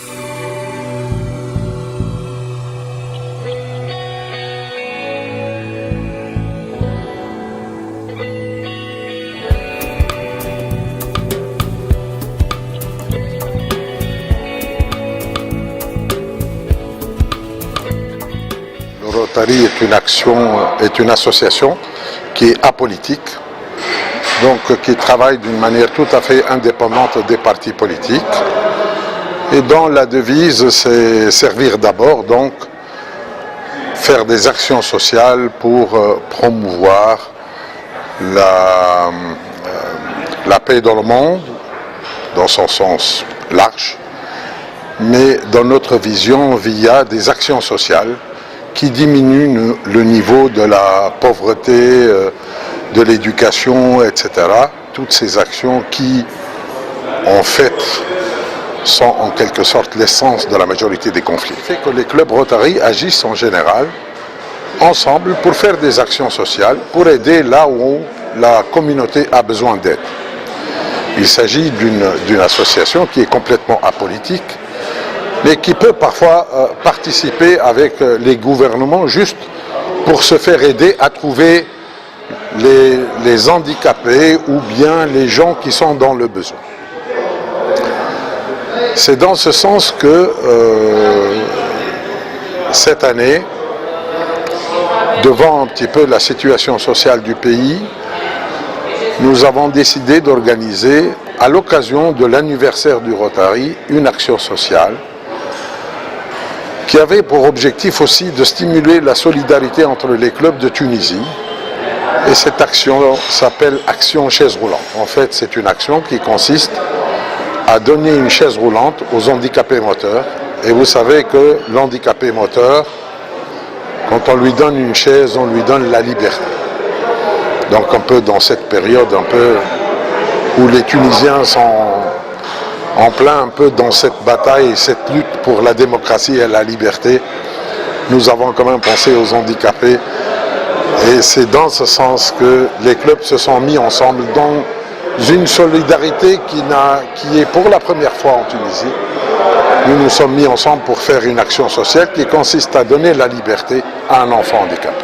Le Rotary est une association qui est apolitique, donc qui travaille d'une manière tout à fait indépendante des partis politiques, et dont la devise c'est servir d'abord, donc faire des actions sociales pour promouvoir la paix dans le monde, dans son sens large, mais dans notre vision via des actions sociales qui diminuent le niveau de la pauvreté, de l'éducation, etc. Toutes ces actions qui, en fait, sont en quelque sorte l'essence de la majorité des conflits. C'est que les clubs Rotary agissent en général ensemble pour faire des actions sociales, pour aider là où la communauté a besoin d'aide. Il s'agit d'une association qui est complètement apolitique, mais qui peut parfois participer avec les gouvernements juste pour se faire aider à trouver les handicapés ou bien les gens qui sont dans le besoin. C'est dans ce sens que cette année, devant un petit peu la situation sociale du pays, nous avons décidé d'organiser, à l'occasion de l'anniversaire du Rotary, une action sociale qui avait pour objectif aussi de stimuler la solidarité entre les clubs de Tunisie. Et cette action s'appelle Action Chaise Roulante. En fait, c'est une action qui consiste à donner une chaise roulante aux handicapés moteurs. Et vous savez que l'handicapé moteur, quand on lui donne une chaise, on lui donne la liberté. Donc un peu dans cette période un peu où les Tunisiens sont en plein un peu dans cette bataille, cette lutte pour la démocratie et la liberté, nous avons quand même pensé aux handicapés. Et c'est dans ce sens que les clubs se sont mis ensemble dans une solidarité qui est pour la première fois en Tunisie. Nous nous sommes mis ensemble pour faire une action sociale qui consiste à donner la liberté à un enfant handicapé.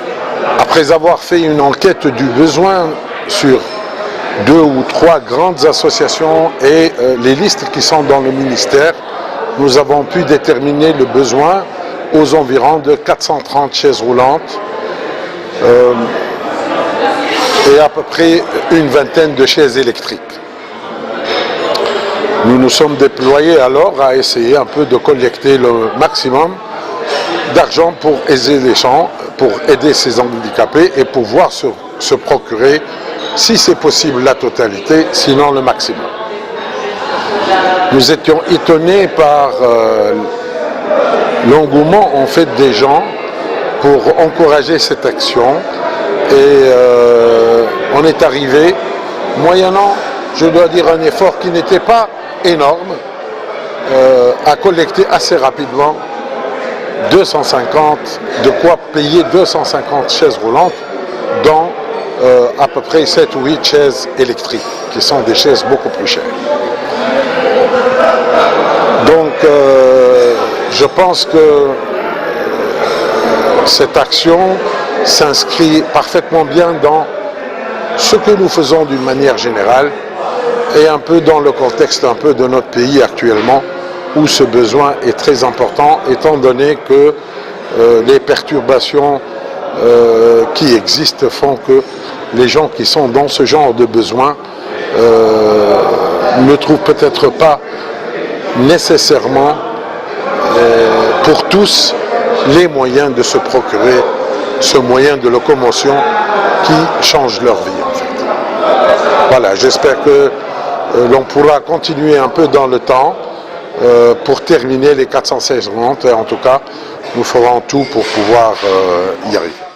Après avoir fait une enquête du besoin sur 2 ou 3 grandes associations et les listes qui sont dans le ministère, nous avons pu déterminer le besoin aux environs de 430 chaises roulantes et à peu près une vingtaine de chaises électriques. Nous nous sommes déployés alors à essayer un peu de collecter le maximum d'argent pour aider les gens, pour aider ces handicapés et pouvoir se procurer, si c'est possible, la totalité, sinon le maximum. Nous étions étonnés par l'engouement en fait des gens pour encourager cette action et on est arrivé, moyennant, je dois dire, un effort qui n'était pas énorme, à collecter assez rapidement 250, de quoi payer 250 chaises roulantes, dont à peu près 7 ou 8 chaises électriques, qui sont des chaises beaucoup plus chères. Donc je pense que cette action s'inscrit parfaitement bien dans ce que nous faisons d'une manière générale et un peu dans le contexte un peu de notre pays actuellement, où ce besoin est très important, étant donné que les perturbations qui existent font que les gens qui sont dans ce genre de besoin ne trouvent peut-être pas nécessairement pour tous les moyens de se procurer ce moyen de locomotion qui change leur vie en fait. Voilà, j'espère que l'on pourra continuer un peu dans le temps pour terminer les 416 roulantes et en tout cas nous ferons tout pour pouvoir y arriver.